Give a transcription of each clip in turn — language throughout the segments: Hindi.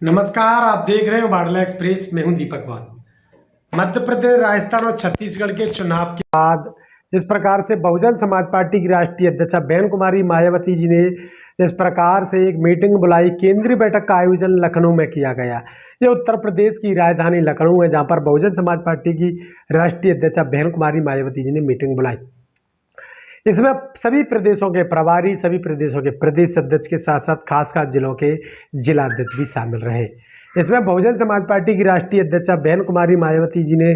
नमस्कार, आप देख रहे हो बाडला एक्सप्रेस। मैं हूं दीपक वाल। मध्य प्रदेश, राजस्थान और छत्तीसगढ़ के चुनाव के बाद जिस प्रकार से बहुजन समाज पार्टी की राष्ट्रीय अध्यक्ष बहन कुमारी मायावती जी ने जिस प्रकार से एक मीटिंग बुलाई, केंद्रीय बैठक का आयोजन लखनऊ में किया गया। ये उत्तर प्रदेश की राजधानी लखनऊ है, जहां पर बहुजन समाज पार्टी की राष्ट्रीय अध्यक्ष बहन कुमारी मायावती जी ने मीटिंग बुलाई। इसमें सभी प्रदेशों के प्रभारी, सभी प्रदेशों के प्रदेश अध्यक्ष के साथ साथ खासकर जिलों के जिला अध्यक्ष भी शामिल रहे। इसमें बहुजन समाज पार्टी की राष्ट्रीय अध्यक्ष बहन कुमारी मायावती जी ने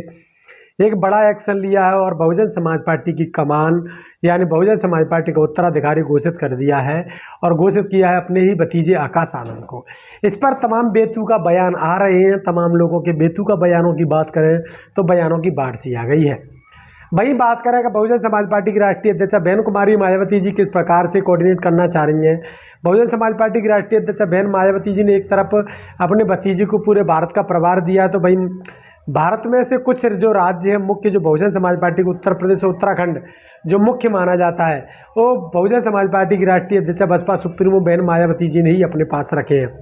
एक बड़ा एक्शन लिया है और बहुजन समाज पार्टी की कमान यानी बहुजन समाज पार्टी का उत्तराधिकारी घोषित कर दिया है और घोषित किया है अपने ही भतीजे आकाश आनंद को। इस पर तमाम बेतुका बयान आ रहे हैं। तमाम लोगों के बेतुका बयानों की बात करें तो बयानों की बाढ़ सी आ गई है। वहीं बात करें कि बहुजन समाज पार्टी की राष्ट्रीय अध्यक्ष बहन कुमारी मायावती जी किस प्रकार से कोऑर्डिनेट करना चाह रही हैं। बहुजन समाज पार्टी की राष्ट्रीय अध्यक्ष बहन मायावती जी ने एक तरफ अपने भतीजे को पूरे भारत का प्रभार दिया है, तो भाई भारत में से कुछ जो राज्य है मुख्य, जो बहुजन समाज पार्टी को उत्तर प्रदेश और उत्तराखंड जो मुख्य माना जाता है, वो बहुजन समाज पार्टी की राष्ट्रीय अध्यक्ष बसपा सुप्रीमो बहन मायावती जी ने ही अपने पास रखे हैं।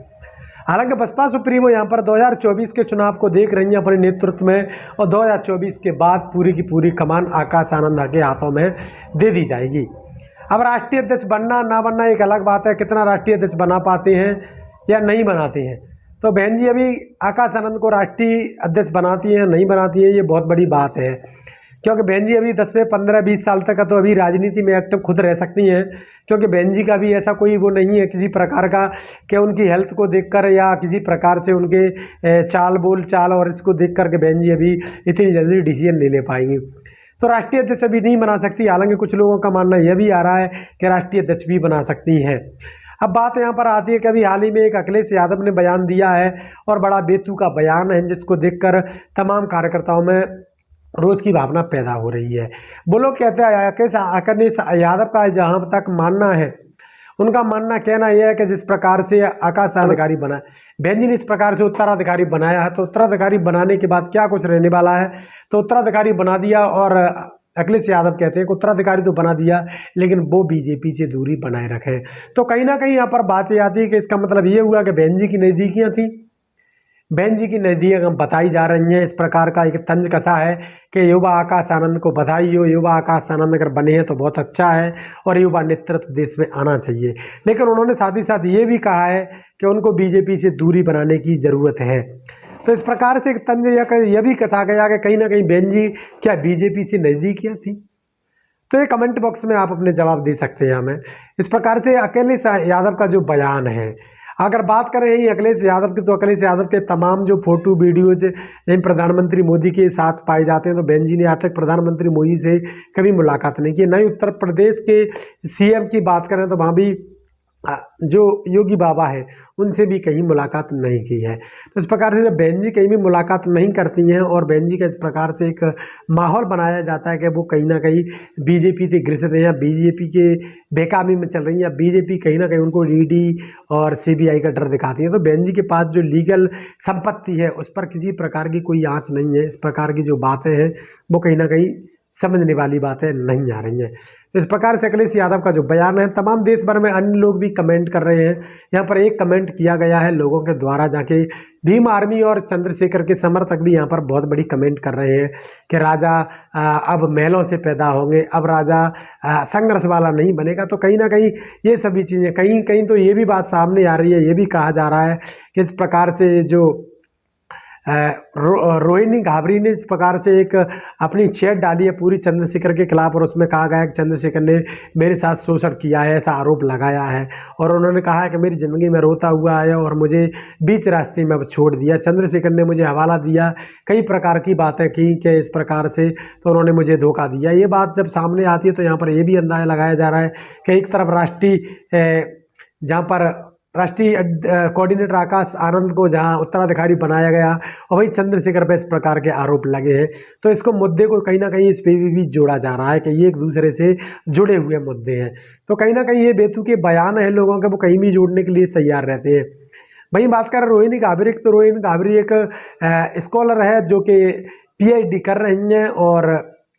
हालांकि बसपा सुप्रीमो यहाँ पर 2024 के चुनाव को देख रही हैं अपने नेतृत्व में, और 2024 के बाद पूरी की पूरी कमान आकाश आनंद के हाथों में दे दी जाएगी। अब राष्ट्रीय अध्यक्ष बनना ना बनना एक अलग बात है, कितना राष्ट्रीय अध्यक्ष बना पाते हैं या नहीं बनाते हैं। तो बहन जी अभी आकाश आनंद को राष्ट्रीय अध्यक्ष बनाती हैं नहीं बनाती है, ये बहुत बड़ी बात है, क्योंकि बहन जी अभी 10 से 15-20 साल तक का तो अभी राजनीति में एक्टिव खुद रह सकती हैं, क्योंकि बहन जी का भी ऐसा कोई वो नहीं है किसी प्रकार का कि उनकी हेल्थ को देखकर या किसी प्रकार से उनके चाल बोल चाल और इसको देख कर के बहन जी अभी इतनी जल्दी डिसीजन नहीं ले पाएंगी। तो राष्ट्रीय अध्यक्ष अभी नहीं बना सकती। हालांकि कुछ लोगों का मानना यह भी आ रहा है कि राष्ट्रीय अध्यक्ष भी बना सकती हैं। अब बात यहाँ पर आती है कि अभी हाल ही में एक अखिलेश यादव ने बयान दिया है और बड़ा बेतुका बयान है, जिसको देखकर तमाम कार्यकर्ताओं में रोज की भावना पैदा हो रही है। वो लोग कहते हैं अखिलेश यादव का जहाँ तक मानना है, उनका मानना कहना यह है कि जिस प्रकार से आकाश अधिकारी बना, बहन जी ने इस प्रकार से उत्तराधिकारी बनाया है, तो उत्तराधिकारी बनाने के बाद क्या कुछ रहने वाला है। तो उत्तराधिकारी बना दिया और अखिलेश यादव कहते हैं कि उत्तराधिकारी तो बना दिया लेकिन वो बीजेपी से दूरी बनाए रखे। तो कहीं ना कहीं यहाँ पर बात ये आती है कि इसका मतलब ये हुआ कि बहन जी की नज़दीकियाँ थी, बहन जी की नज़दीक बताई जा रही हैं। इस प्रकार का एक तंज कसा है कि युवा आकाश आनंद को बधाई हो, युवा आकाश आनंद अगर बने हैं तो बहुत अच्छा है और युवा नेतृत्व देश में आना चाहिए। लेकिन उन्होंने साथ ही साथ ये भी कहा है कि उनको बीजेपी से दूरी बनाने की ज़रूरत है। तो इस प्रकार से एक तंज यह भी कसा गया कि कहीं ना कहीं बहन जी क्या बीजेपी से नज़दीकियाँ थी। तो ये कमेंट बॉक्स में आप अपने जवाब दे सकते हैं हमें। इस प्रकार से अखिलेश यादव का जो बयान है, अगर बात करें यही अखिलेश यादव की, तो अखिलेश यादव के तमाम जो फोटो वीडियोज प्रधानमंत्री मोदी के साथ पाए जाते हैं, तो बहन जी ने आज तक प्रधानमंत्री मोदी से कभी मुलाकात नहीं की। नहीं उत्तर प्रदेश के सीएम की बात करें तो वहाँ भी जो योगी बाबा है उनसे भी कहीं मुलाकात नहीं की है। तो इस प्रकार से जब बहन जी कहीं भी मुलाकात नहीं करती हैं और बहन जी का इस प्रकार से एक माहौल बनाया जाता है कि वो कहीं ना कहीं बीजेपी से ग्रसित हैं या बीजेपी के बेकामी में चल रही है या बीजेपी कहीं ना कहीं उनको ईडी और सीबीआई का डर दिखाती है, तो बहन जी के पास जो लीगल संपत्ति है उस पर किसी प्रकार की कोई आँच नहीं है। इस प्रकार की जो बातें हैं वो कहीं ना कहीं समझने वाली बातें नहीं आ रही हैं। इस प्रकार से अखिलेश यादव का जो बयान है, तमाम देश भर में अन्य लोग भी कमेंट कर रहे हैं। यहाँ पर एक कमेंट किया गया है लोगों के द्वारा, जाके भीम आर्मी और चंद्रशेखर के समर्थक भी यहाँ पर बहुत बड़ी कमेंट कर रहे हैं कि राजा अब महलों से पैदा होंगे, अब राजा संघर्ष वाला नहीं बनेगा। तो कहीं ना कहीं ये सभी चीज़ें कहीं कहीं तो ये भी बात सामने आ रही है, ये भी कहा जा रहा है कि इस प्रकार से जो रोहिणी घाबरी ने इस प्रकार से एक अपनी चैट डाली है पूरी चंद्रशेखर के खिलाफ, और उसमें कहा गया है कि चंद्रशेखर ने मेरे साथ शोषण किया है, ऐसा आरोप लगाया है। और उन्होंने कहा है कि मेरी ज़िंदगी में रोता हुआ आया और मुझे बीच रास्ते में छोड़ दिया। चंद्रशेखर ने मुझे हवाला दिया, कई प्रकार की बातें की कि इस प्रकार से तो उन्होंने मुझे धोखा दिया। ये बात जब सामने आती है तो यहाँ पर यह भी अंदाजा लगाया जा रहा है कि एक तरफ जहाँ पर राष्ट्रीय कोऑर्डिनेटर आकाश आनंद को जहां उत्तराधिकारी बनाया गया और वही चंद्रशेखर पर इस प्रकार के आरोप लगे हैं, तो इसको मुद्दे को कहीं ना कहीं इस पर भी जोड़ा जा रहा है कि ये एक दूसरे से जुड़े हुए मुद्दे हैं। तो कहीं ना कहीं ये बेतुके बयान है लोगों के, वो कहीं भी जोड़ने के लिए तैयार रहते हैं। वहीं बात करें रोहिणी घाबरी की, तो रोहिणी घाबरी एक स्कॉलर है जो कि PhD कर रही हैं और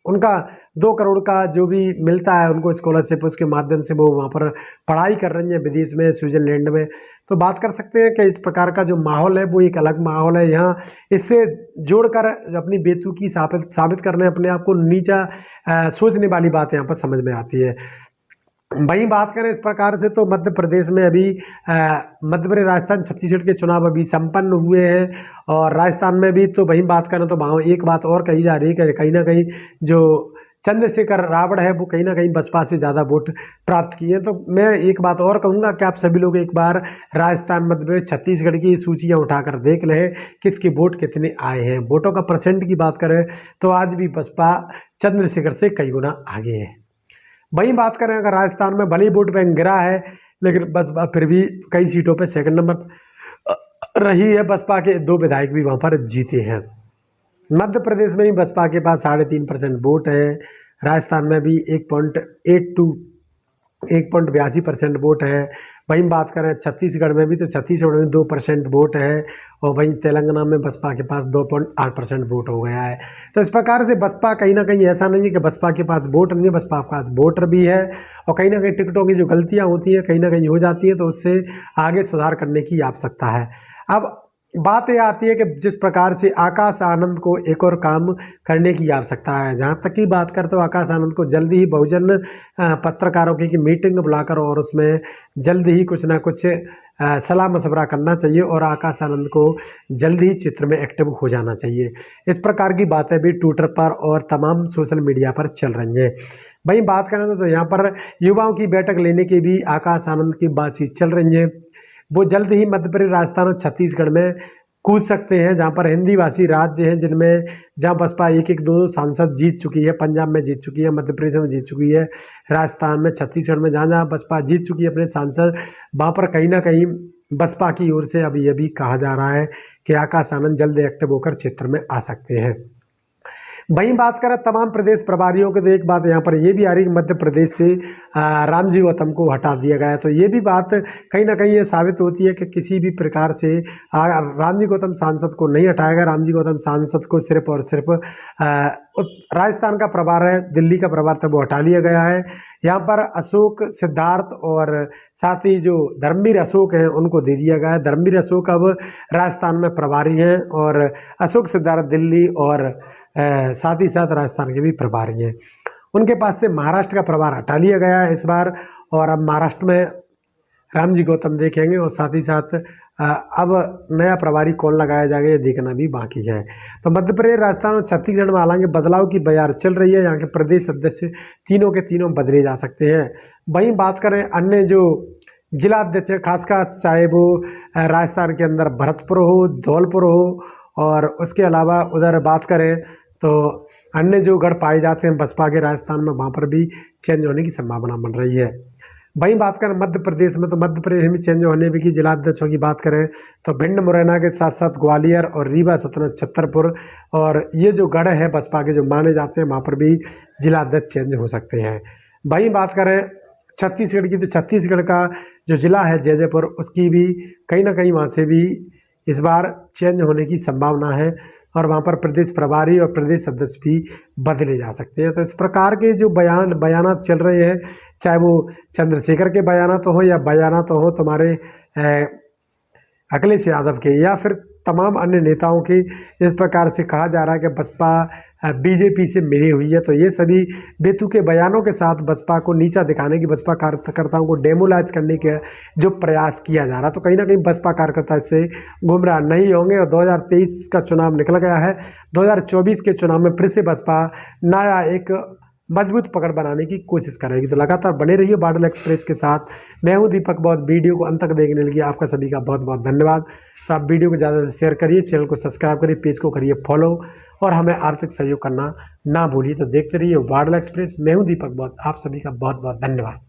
उनका 2 करोड़ का जो भी मिलता है उनको स्कॉलरशिप, उसके माध्यम से वो वहाँ पर पढ़ाई कर रही हैं विदेश में, स्विट्जरलैंड में। तो बात कर सकते हैं कि इस प्रकार का जो माहौल है वो एक अलग माहौल है। यहाँ इससे जोड़कर अपनी बेतुकी साबित करने, अपने आप को नीचा सोचने वाली बात यहाँ पर समझ में आती है। वहीं बात करें इस प्रकार से तो मध्य प्रदेश में अभी मध्य प्रदेश, राजस्थान, छत्तीसगढ़ के चुनाव अभी संपन्न हुए हैं और राजस्थान में भी। तो वहीं बात करें तो वहाँ एक बात और कही जा रही है कि कहीं ना कहीं जो चंद्रशेखर रावण है वो कहीं ना कहीं बसपा से ज़्यादा वोट प्राप्त किए हैं। तो मैं एक बात और कहूँगा कि आप सभी लोग एक बार राजस्थान, मध्य प्रदेश, छत्तीसगढ़ की सूचियाँ उठाकर देख लें किसके वोट कितने आए हैं। वोटों का परसेंट की बात करें तो आज भी बसपा चंद्रशेखर से कई गुना आगे है। वहीं बात करें अगर राजस्थान में भले ही वोट बैंक गिरा है, लेकिन बसपा फिर भी कई सीटों पे सेकंड नंबर रही है। बसपा के 2 विधायक भी वहां पर जीते हैं। मध्य प्रदेश में ही बसपा के पास 3.5% वोट है। राजस्थान में भी 1.82% वोट है। वहीं बात करें छत्तीसगढ़ में भी तो छत्तीसगढ़ में 2% वोट है और वहीं तेलंगाना में बसपा के पास 2.8% वोट हो गया है। तो इस प्रकार से बसपा कहीं ना कहीं ऐसा नहीं है कि बसपा के पास वोट नहीं है, बसपा के पास वोटर भी है और कहीं ना कहीं टिकटों की जो गलतियां होती हैं कहीं ना कहीं हो जाती है, तो उससे आगे सुधार करने की आवश्यकता है। अब बात यह आती है कि जिस प्रकार से आकाश आनंद को एक और काम करने की आवश्यकता है। जहाँ तक की बात करते तो आकाश आनंद को जल्दी ही बहुजन पत्रकारों की मीटिंग बुलाकर और उसमें जल्दी ही कुछ ना कुछ सलाह मशवरा करना चाहिए और आकाश आनंद को जल्दी ही चित्र में एक्टिव हो जाना चाहिए। इस प्रकार की बातें भी ट्विटर पर और तमाम सोशल मीडिया पर चल रही हैं। वहीं बात करें तो यहाँ पर युवाओं की बैठक लेने की भी आकाश आनंद की बातचीत चल रही है। वो जल्द ही मध्य प्रदेश, राजस्थान और छत्तीसगढ़ में कूद सकते हैं, जहाँ पर हिंदी भाषी राज्य हैं जिनमें जहाँ बसपा 1-2 सांसद जीत चुकी है। पंजाब में जीत चुकी है, मध्य प्रदेश में जीत चुकी है, राजस्थान में, छत्तीसगढ़ में जहाँ जहाँ बसपा जीत चुकी है अपने सांसद, वहाँ पर कहीं ना कहीं बसपा की ओर से अभी ये भी कहा जा रहा है कि आकाश आनंद जल्द एक्टिव होकर क्षेत्र में आ सकते हैं। वहीं बात करें तमाम प्रदेश प्रभारियों के, तो एक बात यहाँ पर ये भी आ रही है कि मध्य प्रदेश से रामजी गौतम को हटा दिया गया है। तो ये भी बात कहीं ना कहीं ये साबित होती है कि किसी भी प्रकार से रामजी गौतम सांसद को नहीं हटाया गया। रामजी गौतम सांसद को सिर्फ और सिर्फ राजस्थान का प्रभार है, दिल्ली का प्रभार था वो हटा लिया गया है। यहाँ पर अशोक सिद्धार्थ और साथ ही जो धर्मवीर अशोक हैं उनको दे दिया गया है। धर्मवीर अशोक अब राजस्थान में प्रभारी हैं और अशोक सिद्धार्थ दिल्ली और साथ ही साथ राजस्थान के भी प्रभारी हैं। उनके पास से महाराष्ट्र का प्रभार हटा लिया गया है इस बार और अब महाराष्ट्र में रामजी गौतम देखेंगे और साथ ही साथ अब नया प्रभारी कौन लगाया जाएगा ये देखना भी बाकी है। तो मध्य प्रदेश, राजस्थान और छत्तीसगढ़ में हालांकि बदलाव की बयार चल रही है। यहाँ के प्रदेश अध्यक्ष तीनों के तीनों बदले जा सकते हैं। वहीं बात करें अन्य जो जिला अध्यक्ष खासकर चाहे वो राजस्थान के अंदर भरतपुर हो, धौलपुर हो और उसके अलावा उधर बात करें तो अन्य जो गढ़ पाए जाते हैं बसपा के राजस्थान में, वहाँ पर भी चेंज होने की संभावना बन रही है। वहीं बात करें मध्य प्रदेश में तो मध्य प्रदेश में चेंज होने की जिला अध्यक्षों की बात करें तो भिंड मुरैना के साथ साथ ग्वालियर और रीवा, सतना, छतरपुर और ये जो गढ़ है बसपा के जो माने जाते हैं वहाँ पर भी जिला अध्यक्ष चेंज हो सकते हैं। वहीं बात करें छत्तीसगढ़ की तो छत्तीसगढ़ का जो जिला है जैजैपुर, उसकी भी कहीं ना कहीं वहाँ से भी इस बार चेंज होने की संभावना है और वहाँ पर प्रदेश प्रभारी और प्रदेश अध्यक्ष भी बदले जा सकते हैं। तो इस प्रकार के जो बयानात चल रहे हैं, चाहे वो चंद्रशेखर के बयानात हो या बयानात हो तुम्हारे अखिलेश यादव के या फिर तमाम अन्य नेताओं के, इस प्रकार से कहा जा रहा है कि बसपा बीजेपी से मिली हुई है। तो ये सभी बेतुके बयानों के साथ बसपा को नीचा दिखाने की, बसपा कार्यकर्ताओं को डेमोलाइज करने के जो प्रयास किया जा रहा, तो कहीं ना कहीं बसपा कार्यकर्ता इससे गुमराह नहीं होंगे। और 2023 का चुनाव निकल गया है, 2024 के चुनाव में फिर से बसपा नया एक मजबूत पकड़ बनाने की कोशिश करेगी। तो लगातार बने रहिए बादल एक्सप्रेस के साथ। मैं हूं दीपक बौद्ध। वीडियो को अंत तक देखने के लिए आपका सभी का बहुत बहुत धन्यवाद। तो आप वीडियो को ज़्यादा से शेयर करिए, चैनल को सब्सक्राइब करिए, पेज को करिए फॉलो और हमें आर्थिक सहयोग करना ना भूलिए। तो देखते रहिए बादल एक्सप्रेस। मैं हूं दीपक बौद्ध। आप सभी का बहुत बहुत धन्यवाद।